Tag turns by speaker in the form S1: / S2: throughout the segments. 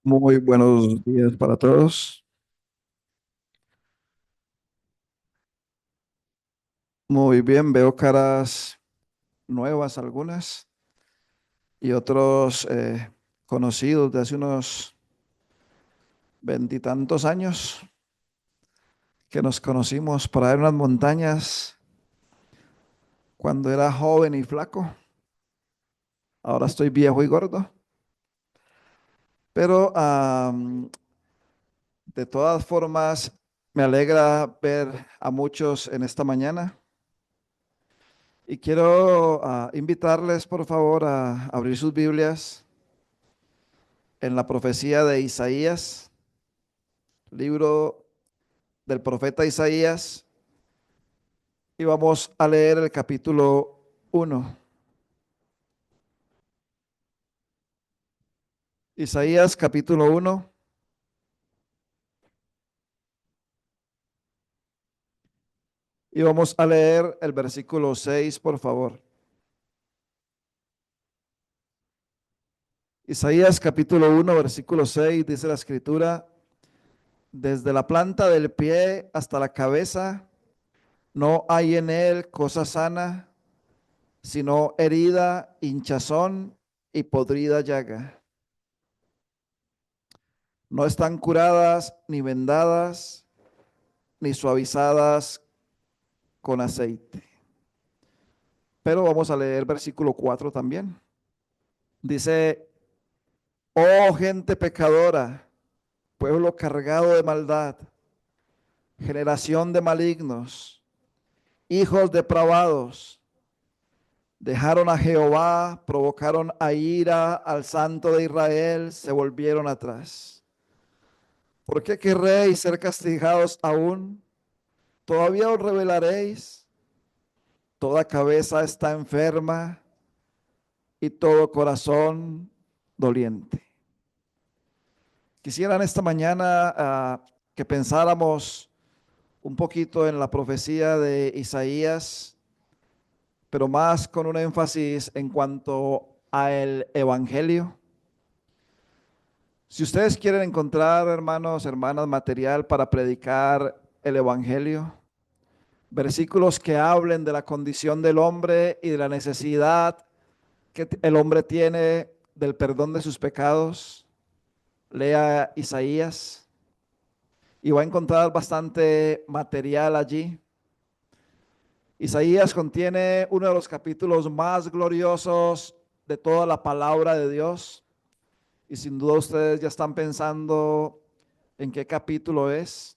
S1: Muy buenos días para todos. Muy bien, veo caras nuevas algunas y otros conocidos de hace unos veintitantos años que nos conocimos por ahí en unas montañas cuando era joven y flaco. Ahora estoy viejo y gordo, pero de todas formas me alegra ver a muchos en esta mañana y quiero invitarles por favor a abrir sus Biblias en la profecía de Isaías, libro del profeta Isaías, y vamos a leer el capítulo 1. Isaías capítulo 1, y vamos a leer el versículo 6, por favor. Isaías capítulo 1, versículo 6, dice la escritura: desde la planta del pie hasta la cabeza no hay en él cosa sana, sino herida, hinchazón y podrida llaga. No están curadas ni vendadas ni suavizadas con aceite. Pero vamos a leer versículo 4 también. Dice: oh gente pecadora, pueblo cargado de maldad, generación de malignos, hijos depravados, dejaron a Jehová, provocaron a ira al Santo de Israel, se volvieron atrás. ¿Por qué querréis ser castigados aún? ¿Todavía os rebelaréis? Toda cabeza está enferma y todo corazón doliente. Quisiera en esta mañana que pensáramos un poquito en la profecía de Isaías, pero más con un énfasis en cuanto a el evangelio. Si ustedes quieren encontrar, hermanos, hermanas, material para predicar el evangelio, versículos que hablen de la condición del hombre y de la necesidad que el hombre tiene del perdón de sus pecados, lea Isaías y va a encontrar bastante material allí. Isaías contiene uno de los capítulos más gloriosos de toda la palabra de Dios, y sin duda ustedes ya están pensando en qué capítulo es,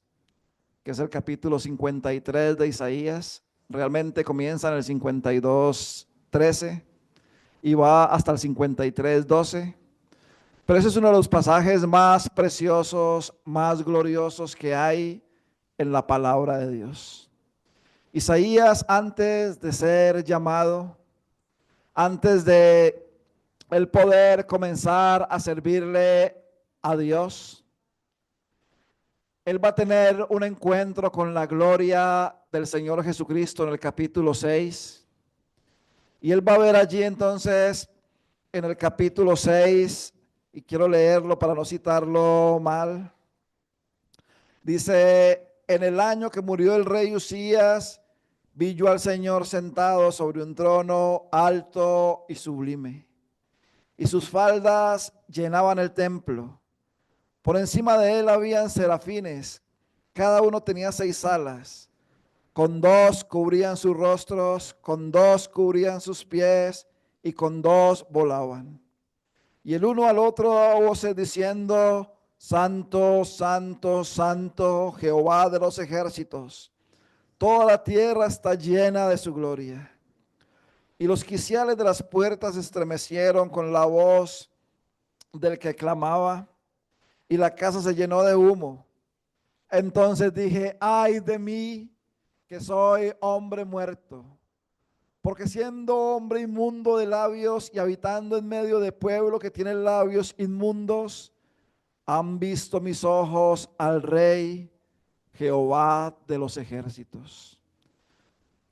S1: que es el capítulo 53 de Isaías. Realmente comienza en el 52:13 y va hasta el 53:12. Pero ese es uno de los pasajes más preciosos, más gloriosos que hay en la palabra de Dios. Isaías, antes de ser llamado, antes de el poder comenzar a servirle a Dios, él va a tener un encuentro con la gloria del Señor Jesucristo en el capítulo 6. Y él va a ver allí entonces en el capítulo 6, y quiero leerlo para no citarlo mal. Dice: en el año que murió el rey Usías, vi yo al Señor sentado sobre un trono alto y sublime, y sus faldas llenaban el templo. Por encima de él habían serafines, cada uno tenía 6 alas. Con dos cubrían sus rostros, con dos cubrían sus pies, y con dos volaban. Y el uno al otro daba voces diciendo: Santo, Santo, Santo, Jehová de los ejércitos. Toda la tierra está llena de su gloria. Y los quiciales de las puertas se estremecieron con la voz del que clamaba, y la casa se llenó de humo. Entonces dije: ay de mí, que soy hombre muerto, porque siendo hombre inmundo de labios y habitando en medio de pueblo que tiene labios inmundos, han visto mis ojos al Rey, Jehová de los ejércitos.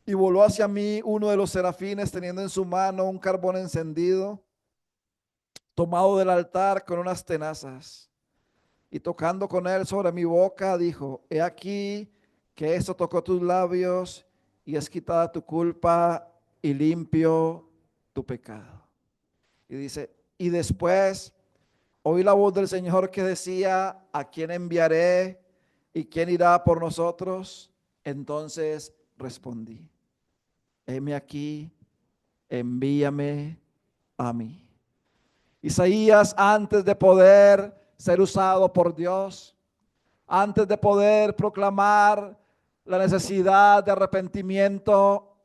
S1: Y voló hacia mí uno de los serafines teniendo en su mano un carbón encendido, tomado del altar con unas tenazas. Y tocando con él sobre mi boca, dijo, he aquí que esto tocó tus labios y es quitada tu culpa y limpio tu pecado. Y dice, y después oí la voz del Señor que decía, ¿a quién enviaré y quién irá por nosotros? Entonces respondí, heme aquí, envíame a mí. Isaías, antes de poder ser usado por Dios, antes de poder proclamar la necesidad de arrepentimiento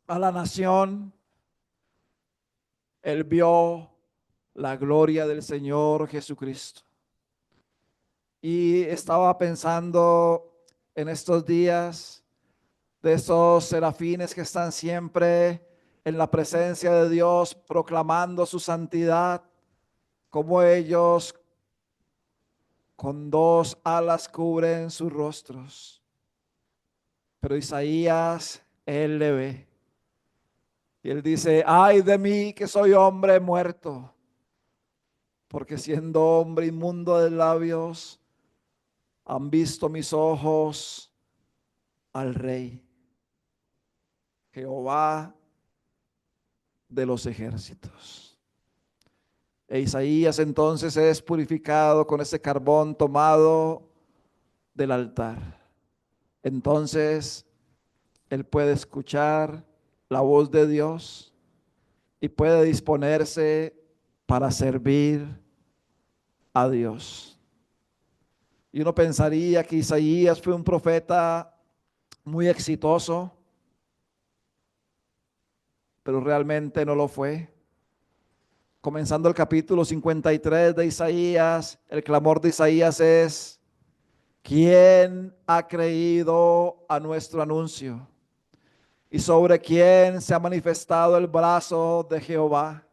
S1: a la nación, él vio la gloria del Señor Jesucristo. Y estaba pensando en estos días de esos serafines que están siempre en la presencia de Dios proclamando su santidad, como ellos con dos alas cubren sus rostros. Pero Isaías, él le ve. Y él dice, ay de mí que soy hombre muerto, porque siendo hombre inmundo de labios, han visto mis ojos al Rey, Jehová de los ejércitos. E Isaías entonces es purificado con ese carbón tomado del altar. Entonces él puede escuchar la voz de Dios y puede disponerse para servir a Dios. Y uno pensaría que Isaías fue un profeta muy exitoso, pero realmente no lo fue. Comenzando el capítulo 53 de Isaías, el clamor de Isaías es, ¿quién ha creído a nuestro anuncio? ¿Y sobre quién se ha manifestado el brazo de Jehová?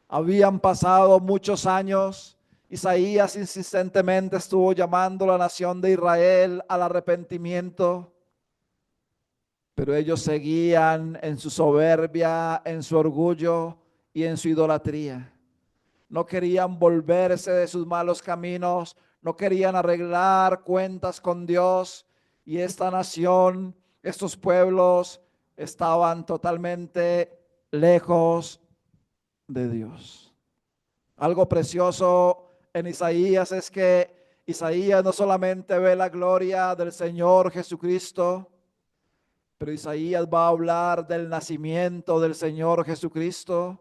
S1: Habían pasado muchos años. Isaías insistentemente estuvo llamando a la nación de Israel al arrepentimiento, pero ellos seguían en su soberbia, en su orgullo y en su idolatría. No querían volverse de sus malos caminos, no querían arreglar cuentas con Dios, y esta nación, estos pueblos estaban totalmente lejos de Dios. Algo precioso en Isaías es que Isaías no solamente ve la gloria del Señor Jesucristo, pero Isaías va a hablar del nacimiento del Señor Jesucristo.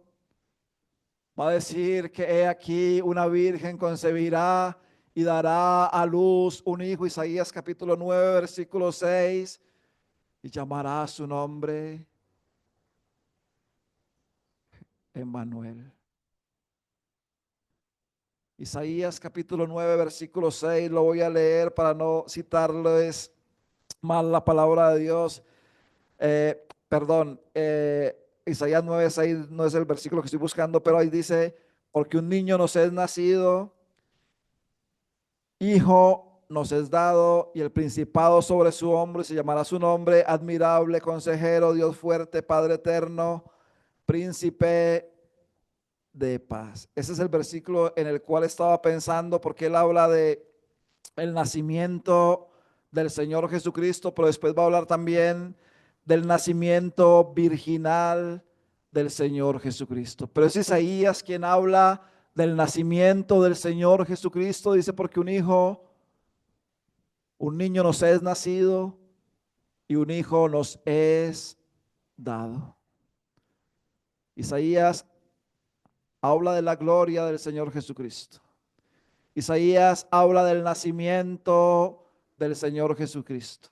S1: Va a decir que he aquí una virgen concebirá y dará a luz un hijo. Isaías capítulo 9, versículo 6. Y llamará su nombre Emmanuel. Isaías capítulo 9, versículo 6. Lo voy a leer para no citarles mal la palabra de Dios. Perdón, Isaías 9, 6 no es el versículo que estoy buscando, pero ahí dice, porque un niño nos es nacido, hijo nos es dado, y el principado sobre su hombro, y se llamará su nombre admirable, consejero, Dios fuerte, Padre eterno, príncipe de paz. Ese es el versículo en el cual estaba pensando, porque él habla de el nacimiento del Señor Jesucristo, pero después va a hablar también del nacimiento virginal del Señor Jesucristo. Pero es Isaías quien habla del nacimiento del Señor Jesucristo. Dice, porque un niño nos es nacido y un hijo nos es dado. Isaías habla de la gloria del Señor Jesucristo. Isaías habla del nacimiento del Señor Jesucristo.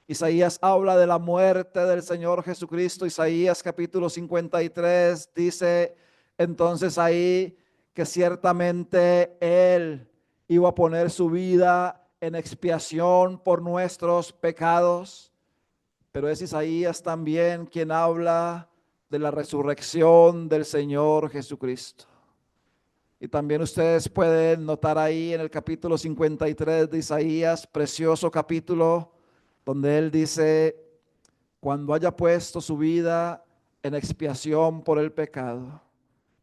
S1: Isaías habla de la muerte del Señor Jesucristo. Isaías capítulo 53 dice entonces ahí que ciertamente Él iba a poner su vida en expiación por nuestros pecados. Pero es Isaías también quien habla de la resurrección del Señor Jesucristo. Y también ustedes pueden notar ahí en el capítulo 53 de Isaías, precioso capítulo, donde él dice, cuando haya puesto su vida en expiación por el pecado,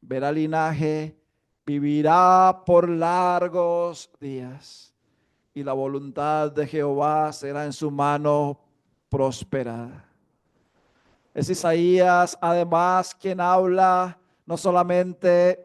S1: verá linaje, vivirá por largos días, y la voluntad de Jehová será en su mano prosperada. Es Isaías, además, quien habla no solamente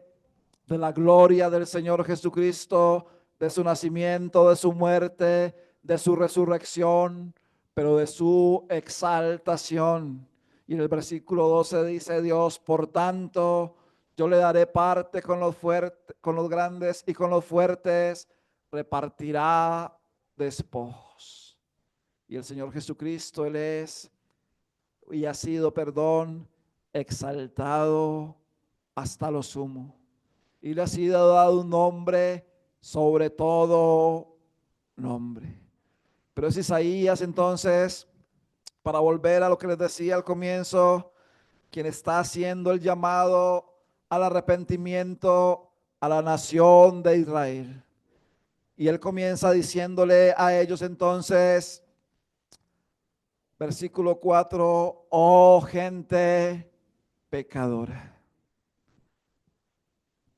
S1: de la gloria del Señor Jesucristo, de su nacimiento, de su muerte, de su resurrección, pero de su exaltación. Y en el versículo 12 dice Dios: por tanto, yo le daré parte con los fuertes, con los grandes, y con los fuertes repartirá despojos. Y el Señor Jesucristo, Él es y ha sido, exaltado hasta lo sumo. Y le ha sido dado un nombre sobre todo nombre. Pero es Isaías, entonces, para volver a lo que les decía al comienzo, quien está haciendo el llamado al arrepentimiento a la nación de Israel. Y él comienza diciéndole a ellos entonces, versículo 4, oh gente pecadora,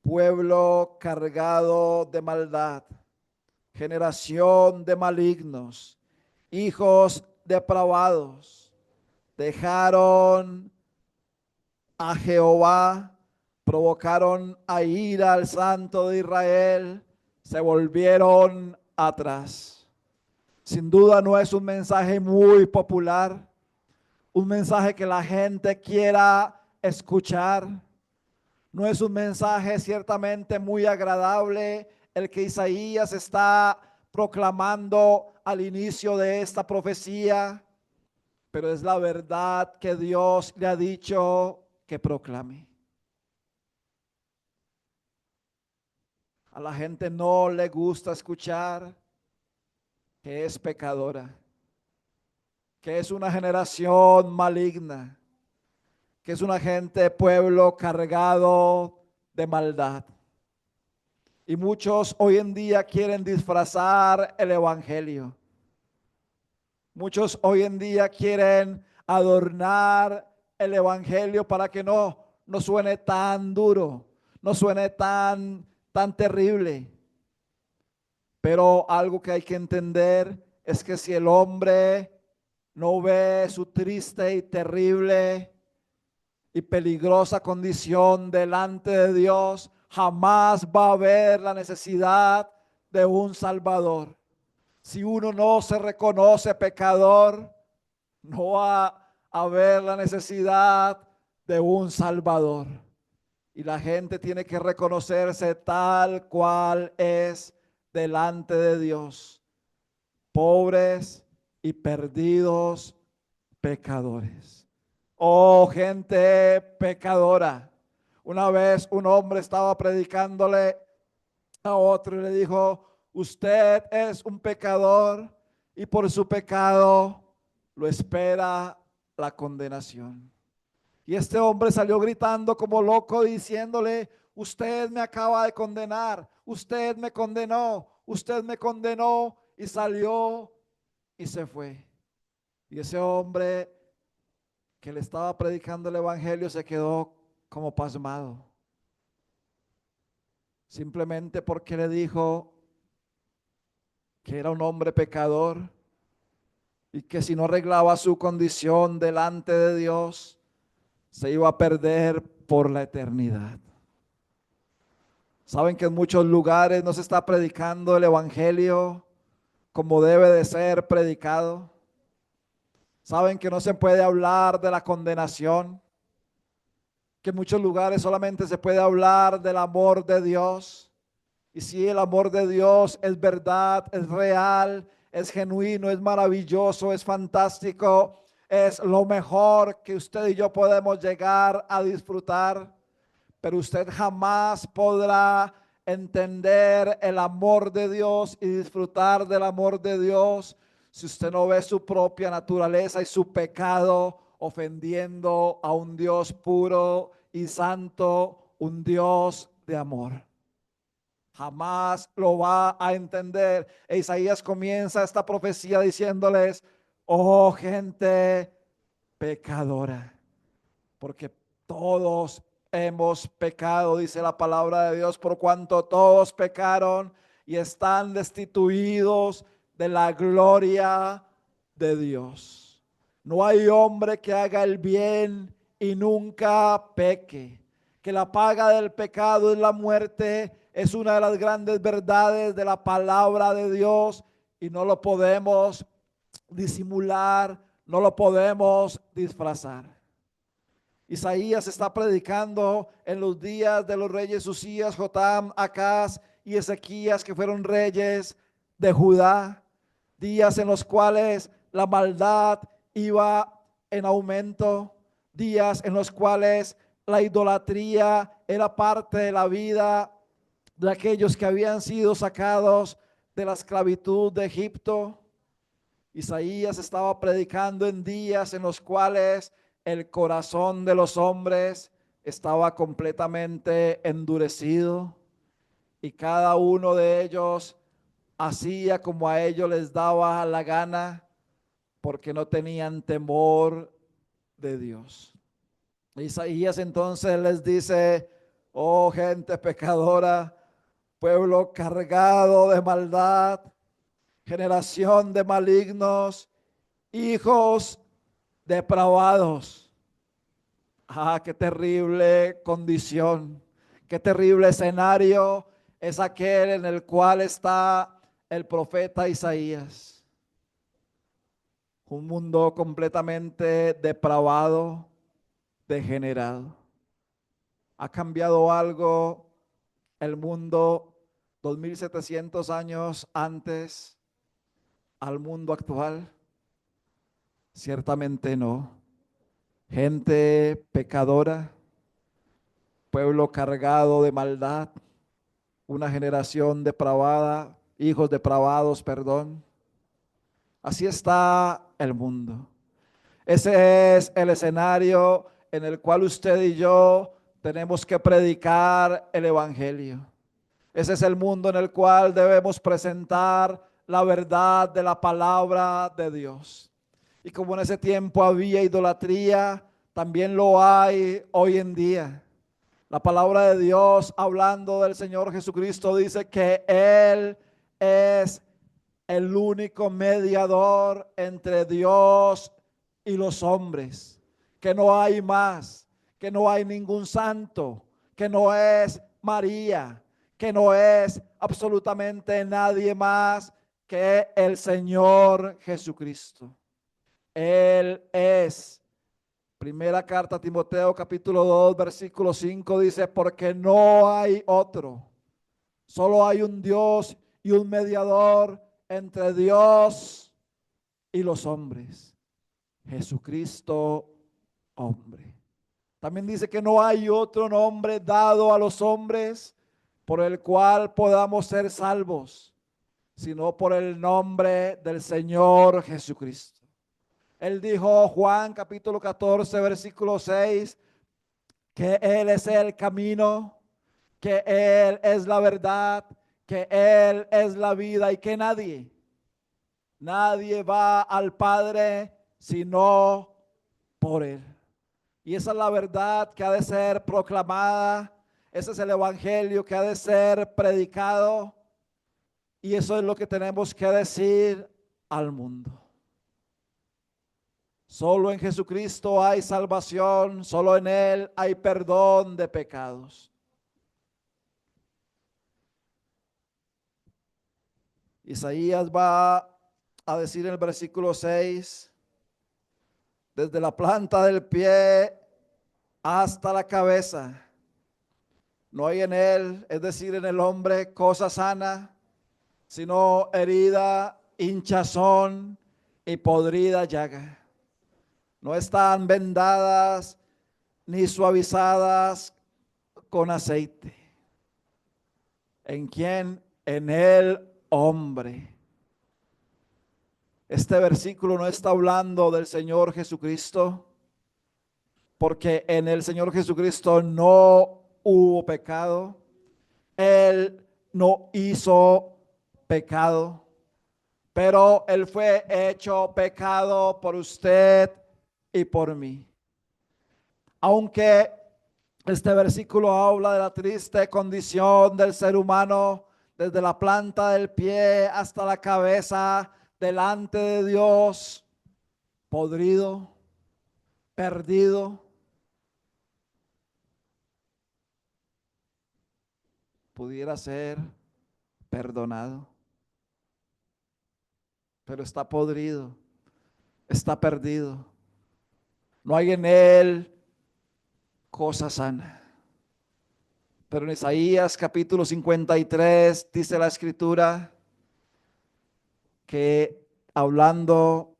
S1: pueblo cargado de maldad, generación de malignos, hijos depravados, dejaron a Jehová, provocaron a ira al Santo de Israel, se volvieron atrás. Sin duda no es un mensaje muy popular, un mensaje que la gente quiera escuchar. No es un mensaje ciertamente muy agradable el que Isaías está proclamando al inicio de esta profecía, pero es la verdad que Dios le ha dicho que proclame. A la gente no le gusta escuchar que es pecadora, que es una generación maligna, que es una gente, pueblo cargado de maldad. Y muchos hoy en día quieren disfrazar el evangelio. Muchos hoy en día quieren adornar el evangelio para que no suene tan duro, no suene tan terrible. Pero algo que hay que entender es que si el hombre no ve su triste y terrible y peligrosa condición delante de Dios, jamás va a haber la necesidad de un Salvador. Si uno no se reconoce pecador, no va a haber la necesidad de un Salvador. Y la gente tiene que reconocerse tal cual es delante de Dios, pobres y perdidos pecadores. Oh, gente pecadora. Una vez un hombre estaba predicándole a otro y le dijo: usted es un pecador y por su pecado lo espera la condenación. Y este hombre salió gritando como loco diciéndole: usted me acaba de condenar, usted me condenó, usted me condenó, y salió y se fue. Y ese hombre que le estaba predicando el evangelio se quedó como pasmado, simplemente porque le dijo que era un hombre pecador y que si no arreglaba su condición delante de Dios, se iba a perder por la eternidad. Saben que en muchos lugares no se está predicando el evangelio como debe de ser predicado. Saben que no se puede hablar de la condenación, que en muchos lugares solamente se puede hablar del amor de Dios. Y si el amor de Dios es verdad, es real, es genuino, es maravilloso, es fantástico, es lo mejor que usted y yo podemos llegar a disfrutar, pero usted jamás podrá entender el amor de Dios y disfrutar del amor de Dios si usted no ve su propia naturaleza y su pecado ofendiendo a un Dios puro y santo, un Dios de amor. Jamás lo va a entender. E Isaías comienza esta profecía diciéndoles: oh, gente pecadora, porque todos hemos pecado, dice la palabra de Dios, por cuanto todos pecaron y están destituidos de la gloria de Dios. No hay hombre que haga el bien y nunca peque. Que la paga del pecado es la muerte, es una de las grandes verdades de la palabra de Dios y no lo podemos disimular, no lo podemos disfrazar. Isaías está predicando en los días de los reyes Usías, Jotam, Acaz y Ezequías, que fueron reyes de Judá, días en los cuales la maldad iba en aumento, días en los cuales la idolatría era parte de la vida de aquellos que habían sido sacados de la esclavitud de Egipto. Isaías estaba predicando en días en los cuales el corazón de los hombres estaba completamente endurecido y cada uno de ellos hacía como a ellos les daba la gana porque no tenían temor de Dios. Isaías entonces les dice: oh gente pecadora, pueblo cargado de maldad, generación de malignos, hijos depravados. Ah, qué terrible condición, qué terrible escenario es aquel en el cual está el profeta Isaías. Un mundo completamente depravado, degenerado. Ha cambiado algo el mundo 2700 años antes al mundo actual. Ciertamente no. Gente pecadora, pueblo cargado de maldad, una generación depravada, hijos depravados, perdón. Así está el mundo. Ese es el escenario en el cual usted y yo tenemos que predicar el evangelio. Ese es el mundo en el cual debemos presentar la verdad de la palabra de Dios. Y como en ese tiempo había idolatría, también lo hay hoy en día. La palabra de Dios, hablando del Señor Jesucristo, dice que Él es el único mediador entre Dios y los hombres, que no hay más, que no hay ningún santo, que no es María, que no es absolutamente nadie más que el Señor Jesucristo. Él es. Primera carta a Timoteo capítulo 2 versículo 5 dice: porque no hay otro, solo hay un Dios y un mediador entre Dios y los hombres, Jesucristo hombre. También dice que no hay otro nombre dado a los hombres por el cual podamos ser salvos, sino por el nombre del Señor Jesucristo. Él dijo, Juan capítulo 14 versículo 6, que Él es el camino, que Él es la verdad, que Él es la vida y que nadie va al Padre sino por Él. Y esa es la verdad que ha de ser proclamada, ese es el evangelio que ha de ser predicado y eso es lo que tenemos que decir al mundo. Solo en Jesucristo hay salvación, solo en Él hay perdón de pecados. Isaías va a decir en el versículo 6, desde la planta del pie hasta la cabeza, no hay en él, es decir, en el hombre, cosa sana, sino herida, hinchazón y podrida llaga. No están vendadas ni suavizadas con aceite. ¿En quién? En el hombre. Este versículo no está hablando del Señor Jesucristo, porque en el Señor Jesucristo no hubo pecado. Él no hizo pecado, pero Él fue hecho pecado por usted y por mí. Aunque Este versículo habla de la triste condición del ser humano, desde la planta del pie hasta la cabeza, delante de Dios, podrido, perdido. Pudiera ser perdonado, pero está podrido, está perdido. No hay en él cosa sana. Pero en Isaías capítulo 53 dice la escritura que, hablando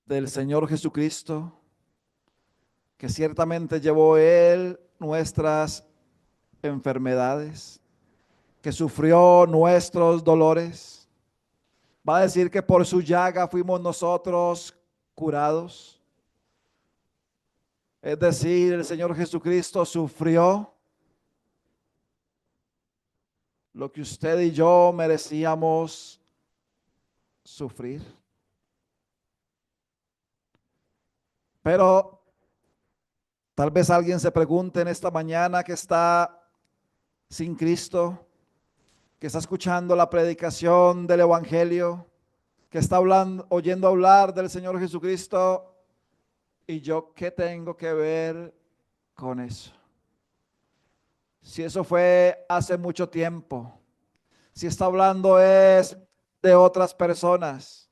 S1: del Señor Jesucristo, que ciertamente llevó él nuestras enfermedades, que sufrió nuestros dolores. Va a decir que por su llaga fuimos nosotros curados. Es decir, el Señor Jesucristo sufrió lo que usted y yo merecíamos sufrir. Pero tal vez alguien se pregunte en esta mañana que está sin Cristo, que está escuchando la predicación del Evangelio, que está hablando, oyendo hablar del Señor Jesucristo, y yo, ¿qué tengo que ver con eso? Si eso fue hace mucho tiempo, si está hablando es de otras personas,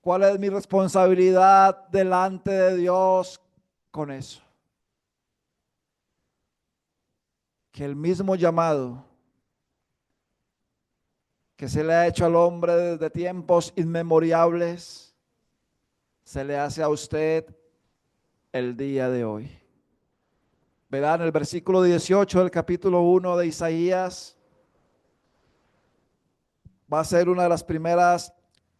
S1: ¿cuál es mi responsabilidad delante de Dios con eso? Que el mismo llamado que se le ha hecho al hombre desde tiempos inmemorables, se le hace a usted el día de hoy. Verán el versículo 18 del capítulo 1 de Isaías. Va a ser una de las primeras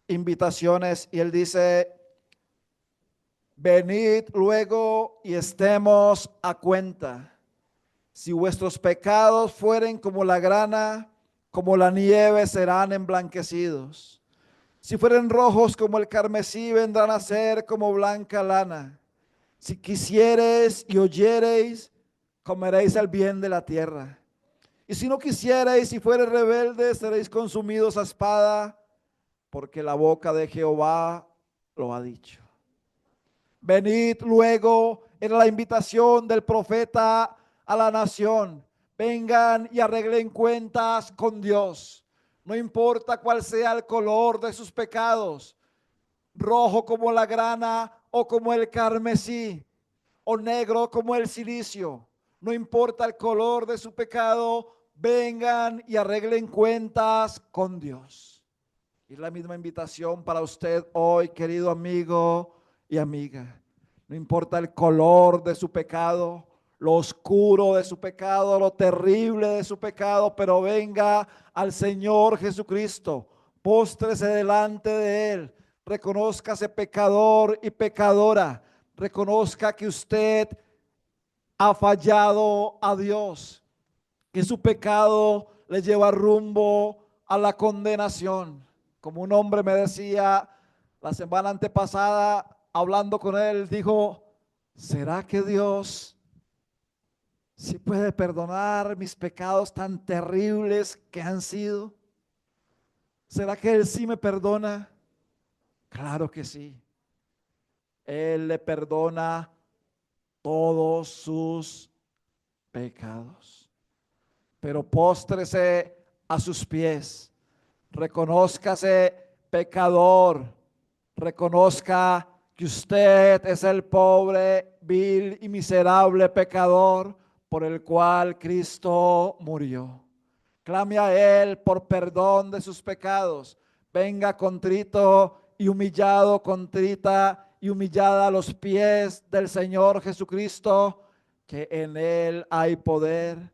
S1: invitaciones y él dice: venid luego y estemos a cuenta. Si vuestros pecados fueren como la grana, como la nieve serán emblanquecidos. Si fueren rojos como el carmesí, vendrán a ser como blanca lana. Si quisiereis y oyereis, comeréis el bien de la tierra. Y si no quisiereis y fuereis rebeldes, seréis consumidos a espada, porque la boca de Jehová lo ha dicho. Venid luego, era la invitación del profeta a la nación. Vengan y arreglen cuentas con Dios. No importa cuál sea el color de sus pecados, rojo como la grana o como el carmesí, o negro como el silicio. No importa el color de su pecado, vengan y arreglen cuentas con Dios. Y la misma invitación para usted hoy, querido amigo y amiga. No importa el color de su pecado, lo oscuro de su pecado, lo terrible de su pecado, pero venga al Señor Jesucristo, póstrese delante de Él, reconózcase pecador y pecadora, reconozca que usted ha fallado a Dios, que su pecado le lleva rumbo a la condenación. Como un hombre me decía la semana antepasada, hablando con él, dijo: ¿será que Dios sí puede perdonar mis pecados tan terribles que han sido? ¿Será que Él sí me perdona? Claro que sí. Él le perdona todos sus pecados. Pero póstrese a sus pies, reconózcase pecador, reconozca que usted es el pobre, vil y miserable pecador por el cual Cristo murió. Clame a Él por perdón de sus pecados. Venga contrito y humillado, contrita y humillada a los pies del Señor Jesucristo, que en Él hay poder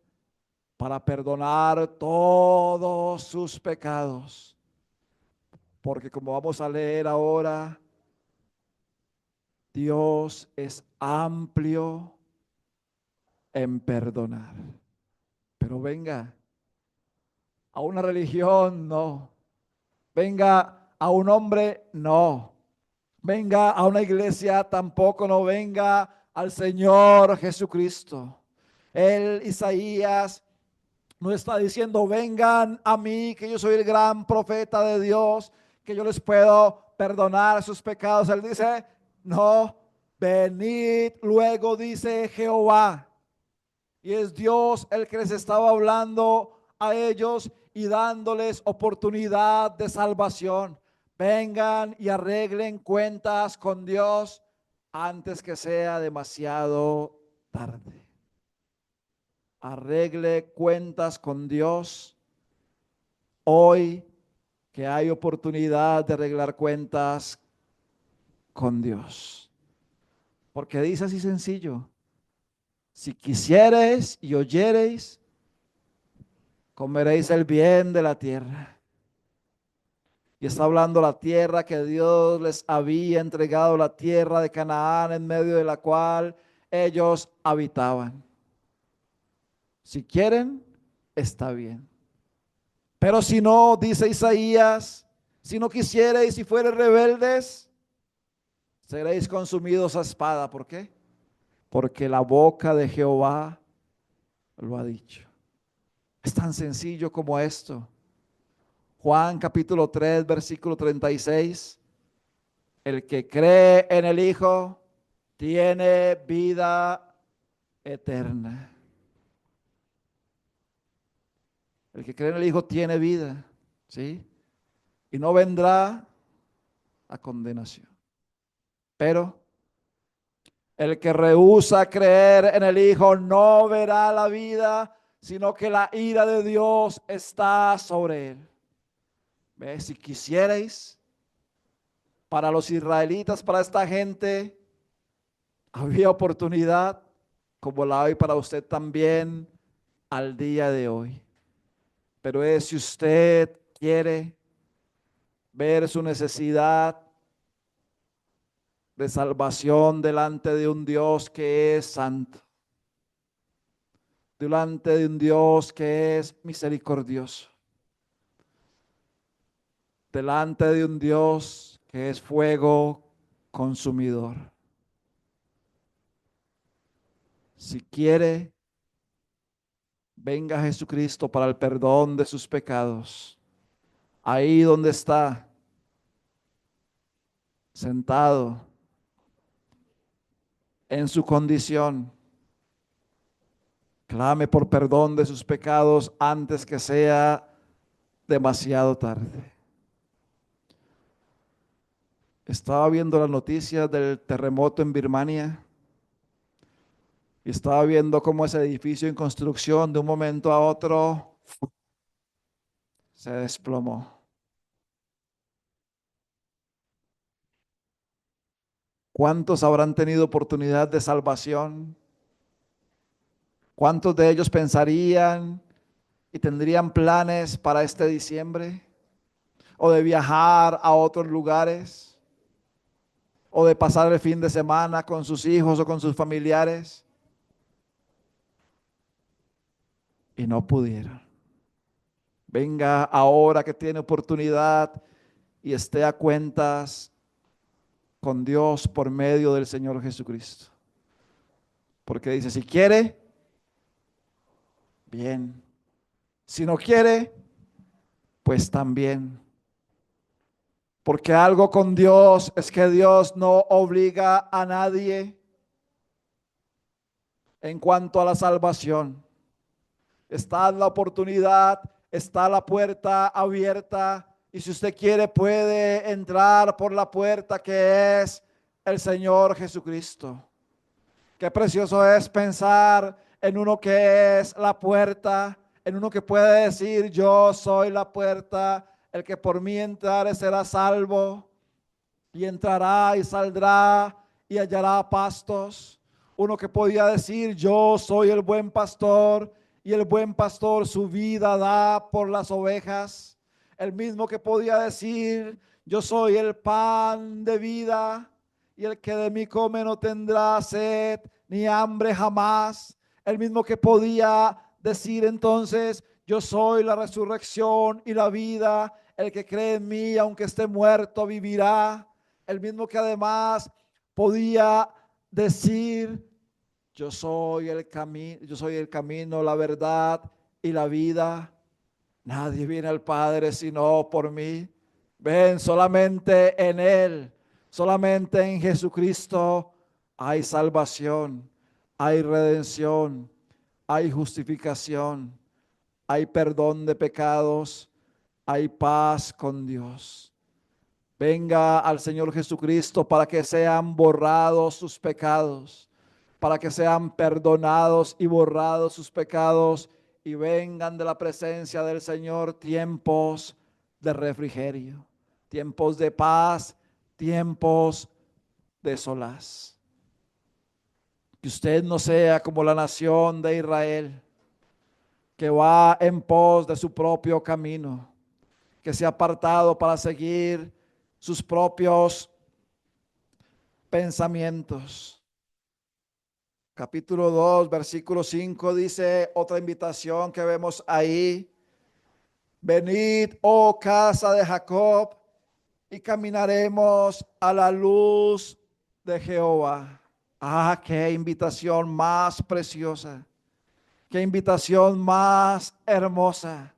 S1: para perdonar todos sus pecados. Porque como vamos a leer ahora, Dios es amplio en perdonar. Pero venga a una religión, no. Venga a un hombre, no. Venga a una iglesia, tampoco. No venga al Señor Jesucristo. Isaías no está diciendo, vengan a mí, que yo soy el gran profeta de Dios, que yo les puedo perdonar sus pecados. Él dice, no, venid, luego dice Jehová. Y es Dios el que les estaba hablando a ellos y dándoles oportunidad de salvación. Vengan y arreglen cuentas con Dios antes que sea demasiado tarde. Arregle cuentas con Dios hoy, que hay oportunidad de arreglar cuentas con Dios. Porque dice así sencillo: si quisiereis y oyereis, comeréis el bien de la tierra. Y está hablando la tierra que Dios les había entregado, la tierra de Canaán, en medio de la cual ellos habitaban. Si quieren, está bien. Pero si no, dice Isaías, si no quisiereis y fuereis rebeldes, seréis consumidos a espada. ¿Por qué? Porque la boca de Jehová lo ha dicho. Es tan sencillo como esto. Juan capítulo 3, versículo 36. El que cree en el Hijo tiene vida eterna. El que cree en el Hijo tiene vida, ¿sí? Y no vendrá a condenación. Pero el que rehúsa creer en el Hijo no verá la vida, sino que la ira de Dios está sobre él. ¿Ves? Si quisierais, para los israelitas, para esta gente, había oportunidad, como la hay para usted también al día de hoy. Pero es si usted quiere ver su necesidad de salvación delante de un Dios que es santo, delante de un Dios que es misericordioso, delante de un Dios que es fuego consumidor. Si quiere, venga Jesucristo para el perdón de sus pecados. Ahí donde está, sentado en su condición, clame por perdón de sus pecados antes que sea demasiado tarde. Estaba viendo las noticias del terremoto en Birmania y estaba viendo cómo ese edificio en construcción de un momento a otro se desplomó. ¿Cuántos habrán tenido oportunidad de salvación? ¿Cuántos de ellos pensarían y tendrían planes para este diciembre? ¿O de viajar a otros lugares? ¿O de pasar el fin de semana con sus hijos o con sus familiares? Y no pudieron. Venga ahora que tiene oportunidad y esté a cuentas con Dios por medio del Señor Jesucristo. Porque dice, si quiere, bien. Si no quiere, pues también. Porque algo con Dios es que Dios no obliga a nadie en cuanto a la salvación. Está la oportunidad, está la puerta abierta. Y si usted quiere, puede entrar por la puerta que es el Señor Jesucristo. Qué precioso es pensar en uno que es la puerta, en uno que puede decir, yo soy la puerta, el que por mí entrare será salvo, y entrará y saldrá y hallará pastos. Uno que podía decir, yo soy el buen pastor, y el buen pastor su vida da por las ovejas. El mismo que podía decir, yo soy el pan de vida, y el que de mí come no tendrá sed ni hambre jamás. El mismo que podía decir entonces, yo soy la resurrección y la vida, el que cree en mí, aunque esté muerto, vivirá. El mismo que además podía decir, yo soy el camino, la verdad y la vida. Nadie viene al Padre sino por mí. Ven, solamente en Él, solamente en Jesucristo hay salvación, hay redención, hay justificación, hay perdón de pecados, hay paz con Dios. Venga al Señor Jesucristo para que sean borrados sus pecados, para que sean perdonados y borrados sus pecados y vengan de la presencia del Señor tiempos de refrigerio, tiempos de paz, tiempos de solaz. Que usted no sea como la nación de Israel, que va en pos de su propio camino, que se ha apartado para seguir sus propios pensamientos. Capítulo 2, versículo 5 dice otra invitación que vemos ahí. Venid, oh casa de Jacob, y caminaremos a la luz de Jehová. Ah, qué invitación más preciosa, qué invitación más hermosa.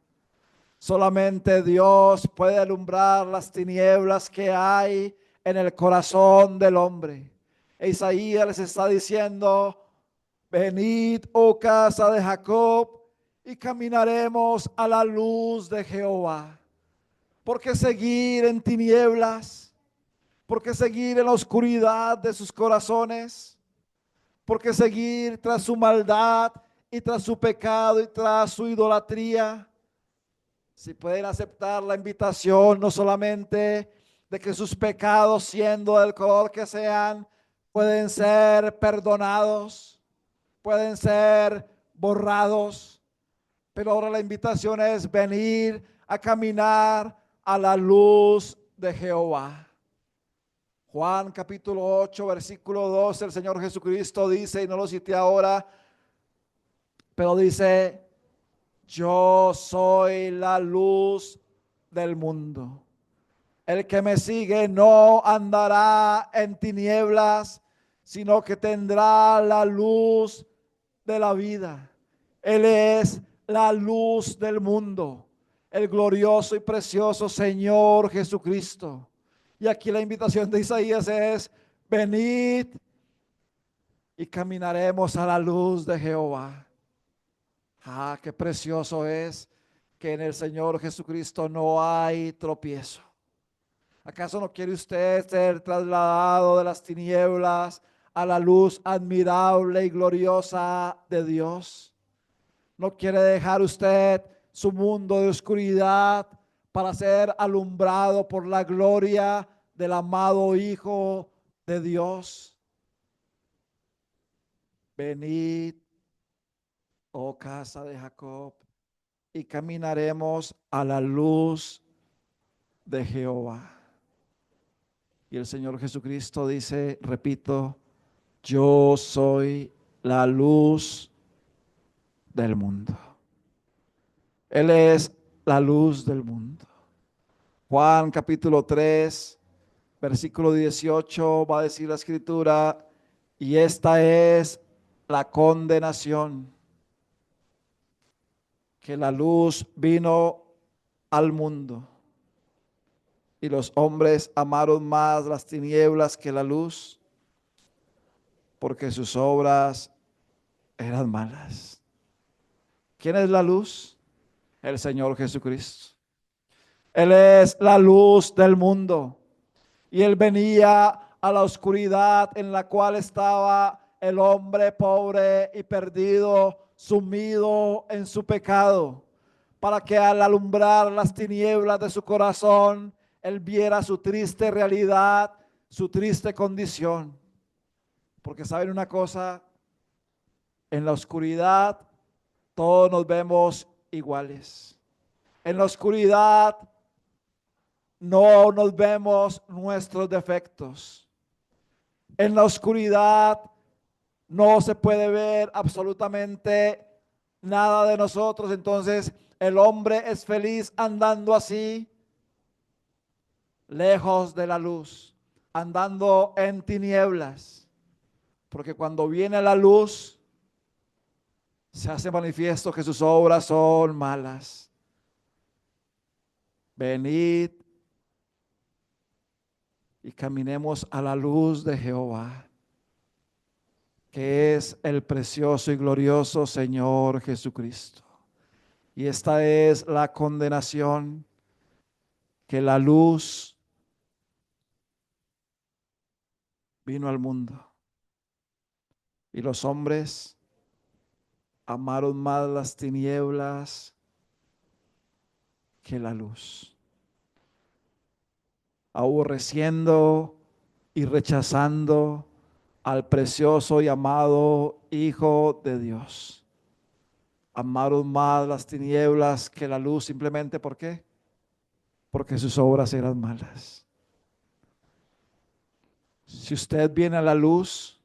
S1: Solamente Dios puede alumbrar las tinieblas que hay en el corazón del hombre. Isaías les está diciendo: venid, oh casa de Jacob, y caminaremos a la luz de Jehová. ¿Por qué seguir en tinieblas? ¿Por qué seguir en la oscuridad de sus corazones? ¿Por qué seguir tras su maldad y tras su pecado y tras su idolatría? Si pueden aceptar la invitación, no solamente de que sus pecados, siendo del color que sean, pueden ser perdonados, pueden ser borrados, pero ahora la invitación es venir a caminar a la luz de Jehová. Juan capítulo 8, versículo 12, el Señor Jesucristo dice, y no lo cité ahora, pero dice: yo soy la luz del mundo. El que me sigue no andará en tinieblas, sino que tendrá la luz de la vida. Él es la luz del mundo, el glorioso y precioso Señor Jesucristo. Y aquí la invitación de Isaías es: venid y caminaremos a la luz de Jehová. Ah, qué precioso es que en el Señor Jesucristo no hay tropiezo. ¿Acaso no quiere usted ser trasladado de las tinieblas a la luz admirable y gloriosa de Dios? ¿No quiere dejar usted su mundo de oscuridad para ser alumbrado por la gloria del amado Hijo de Dios? Venid, oh casa de Jacob, y caminaremos a la luz de Jehová. Y el Señor Jesucristo dice, repito, yo soy la luz del mundo. Él es la luz del mundo. Juan capítulo 3, versículo 18 va a decir la escritura: y esta es la condenación, que la luz vino al mundo y los hombres amaron más las tinieblas que la luz, porque sus obras eran malas. ¿Quién es la luz? El Señor Jesucristo. Él es la luz del mundo. Y Él venía a la oscuridad en la cual estaba el hombre pobre y perdido, sumido en su pecado, para que al alumbrar las tinieblas de su corazón, Él viera su triste realidad, su triste condición. Porque saben una cosa, en la oscuridad todos nos vemos iguales. En la oscuridad no nos vemos nuestros defectos. En la oscuridad no se puede ver absolutamente nada de nosotros. Entonces el hombre es feliz andando así, lejos de la luz, andando en tinieblas. Porque cuando viene la luz, se hace manifiesto que sus obras son malas. Venid y caminemos a la luz de Jehová, que es el precioso y glorioso Señor Jesucristo. Y esta es la condenación, que la luz vino al mundo y los hombres amaron más las tinieblas que la luz, aborreciendo y rechazando al precioso y amado Hijo de Dios. Amaron más las tinieblas que la luz, simplemente ¿por qué? Porque sus obras eran malas. Si usted viene a la luz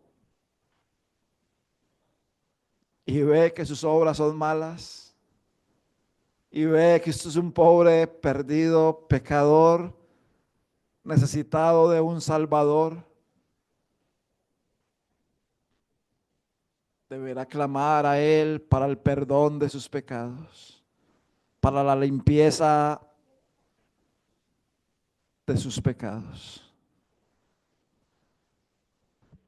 S1: y ve que sus obras son malas, y ve que usted es un pobre, perdido, pecador, necesitado de un Salvador, deberá clamar a Él para el perdón de sus pecados, para la limpieza de sus pecados.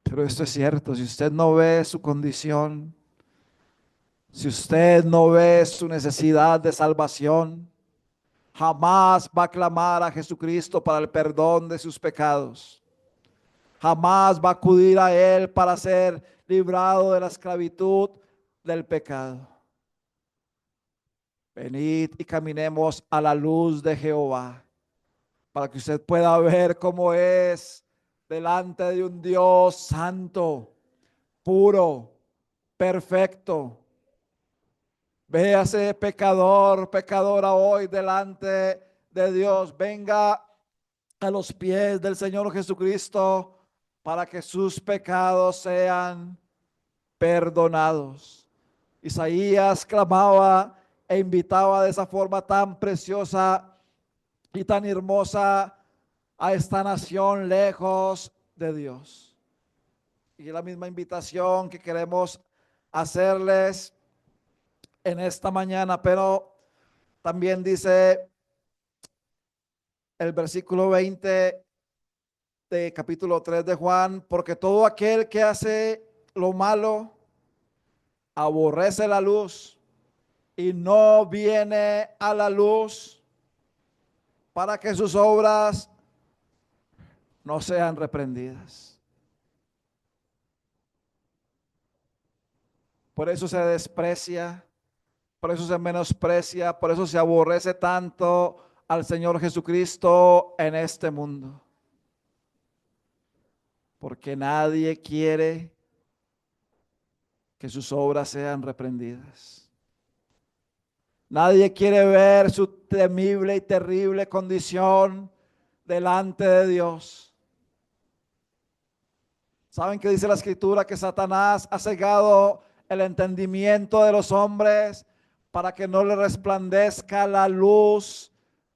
S1: Pero esto es cierto, si usted no ve su condición, si usted no ve su necesidad de salvación, jamás va a clamar a Jesucristo para el perdón de sus pecados. Jamás va a acudir a Él para ser librado de la esclavitud del pecado. Venid y caminemos a la luz de Jehová, para que usted pueda ver cómo es delante de un Dios santo, puro, perfecto. Véase pecador, pecadora hoy delante de Dios. Venga a los pies del Señor Jesucristo para que sus pecados sean perdonados. Isaías clamaba e invitaba de esa forma tan preciosa y tan hermosa a esta nación lejos de Dios. Y es la misma invitación que queremos hacerles en esta mañana, pero también dice el versículo 20 de capítulo 3 de Juan, porque todo aquel que hace lo malo aborrece la luz y no viene a la luz para que sus obras no sean reprendidas. Por eso se desprecia, por eso se menosprecia, por eso se aborrece tanto al Señor Jesucristo en este mundo. Porque nadie quiere que sus obras sean reprendidas. Nadie quiere ver su temible y terrible condición delante de Dios. ¿Saben qué dice la Escritura? Que Satanás ha cegado el entendimiento de los hombres para que no le resplandezca la luz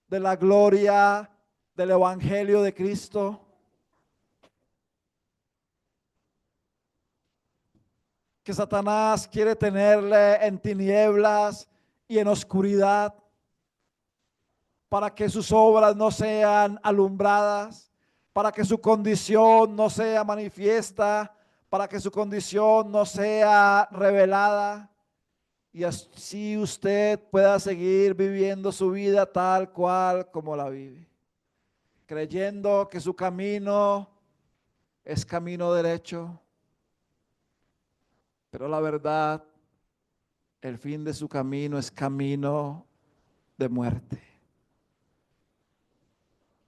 S1: de la gloria del Evangelio de Cristo. Que Satanás quiere tenerle en tinieblas y en oscuridad para que sus obras no sean alumbradas, para que su condición no sea manifiesta, para que su condición no sea revelada, y así usted pueda seguir viviendo su vida tal cual como la vive, creyendo que su camino es camino derecho, pero la verdad, el fin de su camino es camino de muerte.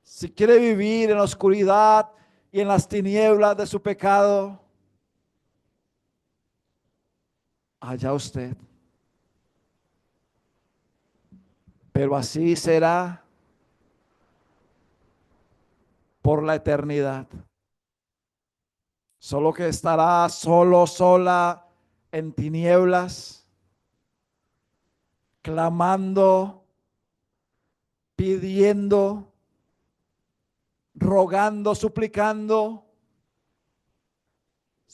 S1: Si quiere vivir en la oscuridad y en las tinieblas de su pecado, allá usted. Pero así será por la eternidad. Solo que estará solo, sola, en tinieblas, clamando, pidiendo, rogando, suplicando,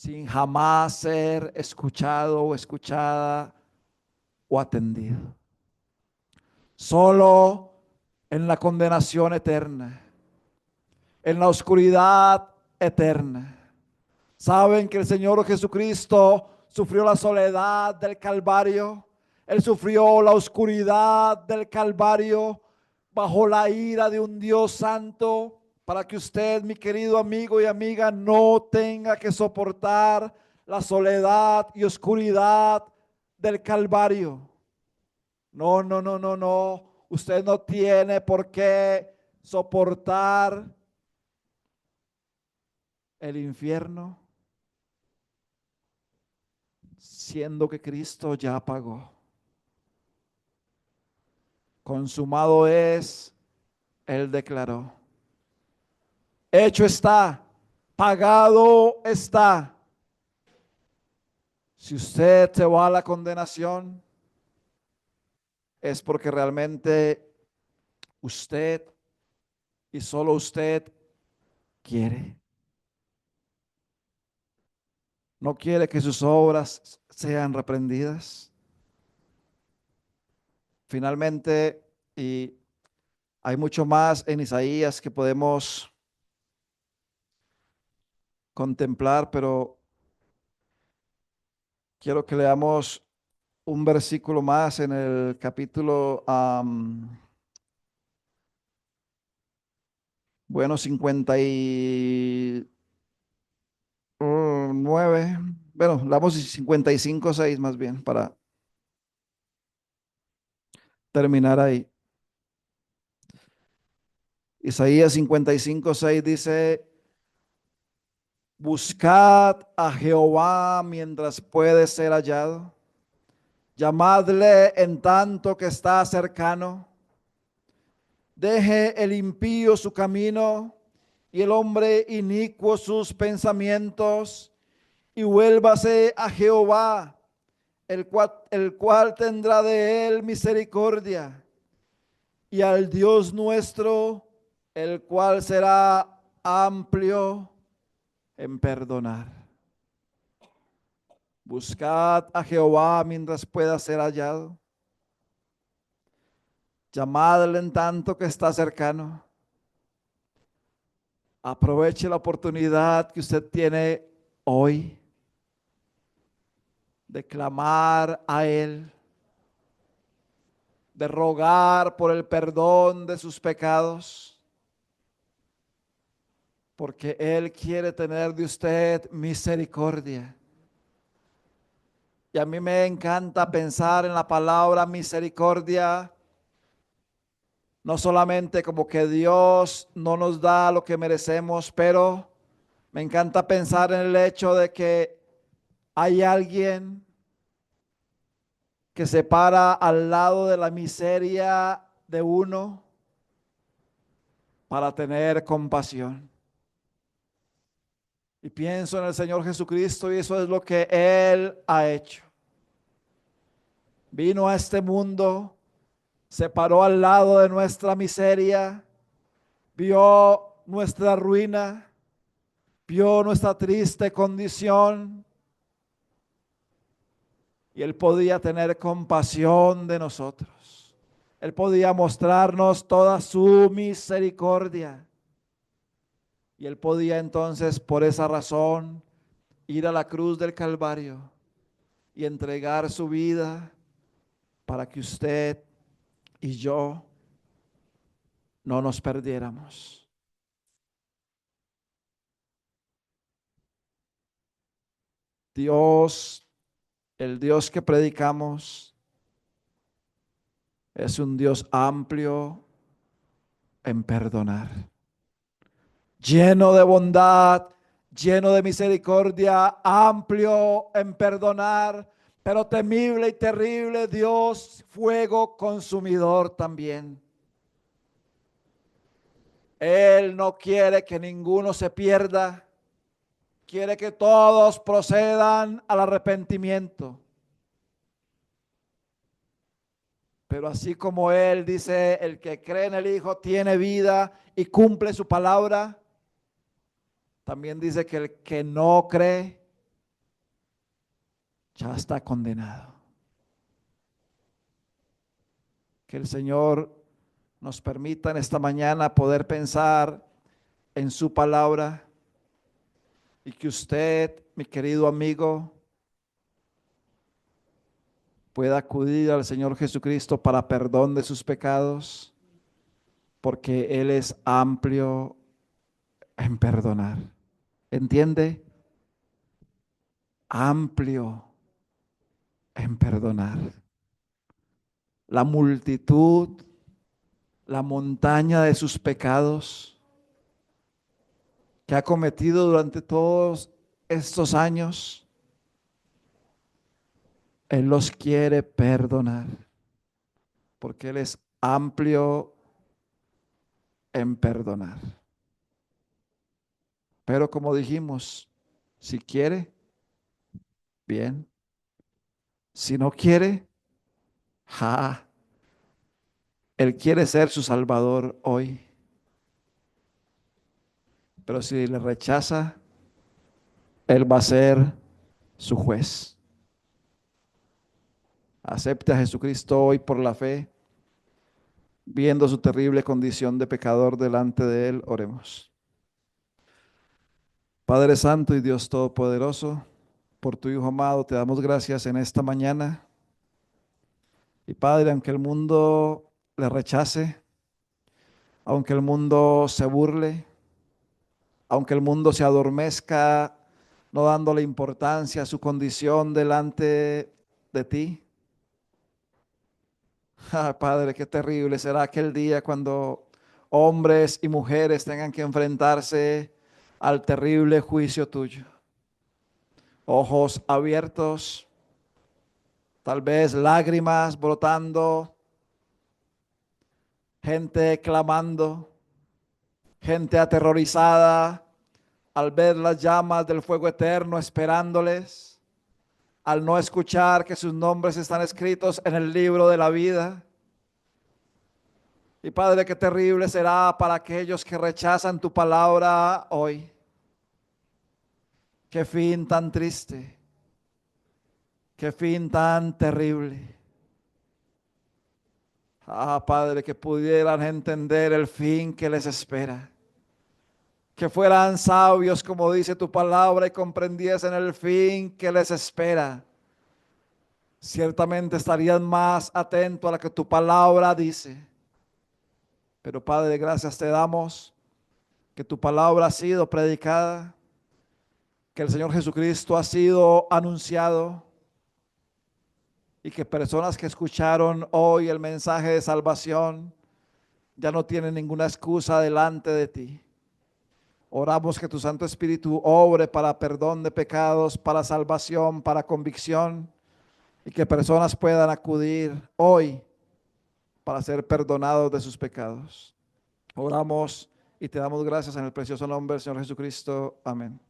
S1: sin jamás ser escuchado o escuchada o atendido. Solo en la condenación eterna, en la oscuridad eterna. Saben que el Señor Jesucristo sufrió la soledad del Calvario. Él sufrió la oscuridad del Calvario bajo la ira de un Dios santo, para que usted, mi querido amigo y amiga, no tenga que soportar la soledad y oscuridad del Calvario. No, no, no, no, no. Usted no tiene por qué soportar el infierno, siendo que Cristo ya pagó. Consumado es, Él declaró. Hecho está, pagado está. Si usted se va a la condenación, es porque realmente usted y solo usted quiere. No quiere que sus obras sean reprendidas. Finalmente, y hay mucho más en Isaías que podemos contemplar, pero quiero que leamos un versículo más en el capítulo, 59, bueno, leamos 55:6 más bien para terminar ahí. Isaías 55:6 dice: buscad a Jehová mientras puede ser hallado, llamadle en tanto que está cercano. Deje el impío su camino y el hombre inicuo sus pensamientos, y vuélvase a Jehová, el cual tendrá de él misericordia, y al Dios nuestro, el cual será amplio en perdonar. Buscad a Jehová mientras pueda ser hallado. Llamadle en tanto que está cercano. Aproveche la oportunidad que usted tiene hoy de clamar a Él, de rogar por el perdón de sus pecados, porque Él quiere tener de usted misericordia. Y a mí me encanta pensar en la palabra misericordia, no solamente como que Dios no nos da lo que merecemos, pero me encanta pensar en el hecho de que hay alguien que se para al lado de la miseria de uno para tener compasión. Y pienso en el Señor Jesucristo, y eso es lo que Él ha hecho. Vino a este mundo, se paró al lado de nuestra miseria, vio nuestra ruina, vio nuestra triste condición, y Él podía tener compasión de nosotros. Él podía mostrarnos toda su misericordia. Y Él podía entonces, por esa razón, ir a la cruz del Calvario y entregar su vida para que usted y yo no nos perdiéramos. Dios, el Dios que predicamos, es un Dios amplio en perdonar, lleno de bondad, lleno de misericordia, amplio en perdonar, pero temible y terrible Dios, fuego consumidor también. Él no quiere que ninguno se pierda, quiere que todos procedan al arrepentimiento. Pero así como Él dice, el que cree en el Hijo tiene vida y cumple su palabra, también dice que el que no cree ya está condenado. Que el Señor nos permita en esta mañana poder pensar en su palabra y que usted, mi querido amigo, pueda acudir al Señor Jesucristo para perdón de sus pecados, porque Él es amplio en perdonar. ¿Entiende? Amplio en perdonar. La multitud, la montaña de sus pecados que ha cometido durante todos estos años, Él los quiere perdonar, porque Él es amplio en perdonar. Pero como dijimos, si quiere, bien. Si no quiere, ja, Él quiere ser su Salvador hoy. Pero si le rechaza, Él va a ser su juez. Acepte a Jesucristo hoy por la fe, viendo su terrible condición de pecador delante de Él. Oremos. Padre Santo y Dios Todopoderoso, por tu Hijo amado te damos gracias en esta mañana. Y Padre, aunque el mundo le rechace, aunque el mundo se burle, aunque el mundo se adormezca, no dándole importancia a su condición delante de ti. Padre, qué terrible será aquel día cuando hombres y mujeres tengan que enfrentarse al terrible juicio tuyo. Ojos abiertos, tal vez lágrimas brotando, gente clamando, gente aterrorizada al ver las llamas del fuego eterno esperándoles, al no escuchar que sus nombres están escritos en el libro de la vida. Y Padre, qué terrible será para aquellos que rechazan tu palabra hoy. Qué fin tan triste, qué fin tan terrible. Padre, que pudieran entender el fin que les espera. Que fueran sabios, como dice tu palabra, y comprendiesen el fin que les espera. Ciertamente estarían más atentos a lo que tu palabra dice. Pero Padre, gracias te damos que tu palabra ha sido predicada, que el Señor Jesucristo ha sido anunciado y que personas que escucharon hoy el mensaje de salvación ya no tienen ninguna excusa delante de ti. Oramos que tu Santo Espíritu obre para perdón de pecados, para salvación, para convicción, y que personas puedan acudir hoy para ser perdonados de sus pecados. Oramos y te damos gracias en el precioso nombre del Señor Jesucristo. Amén.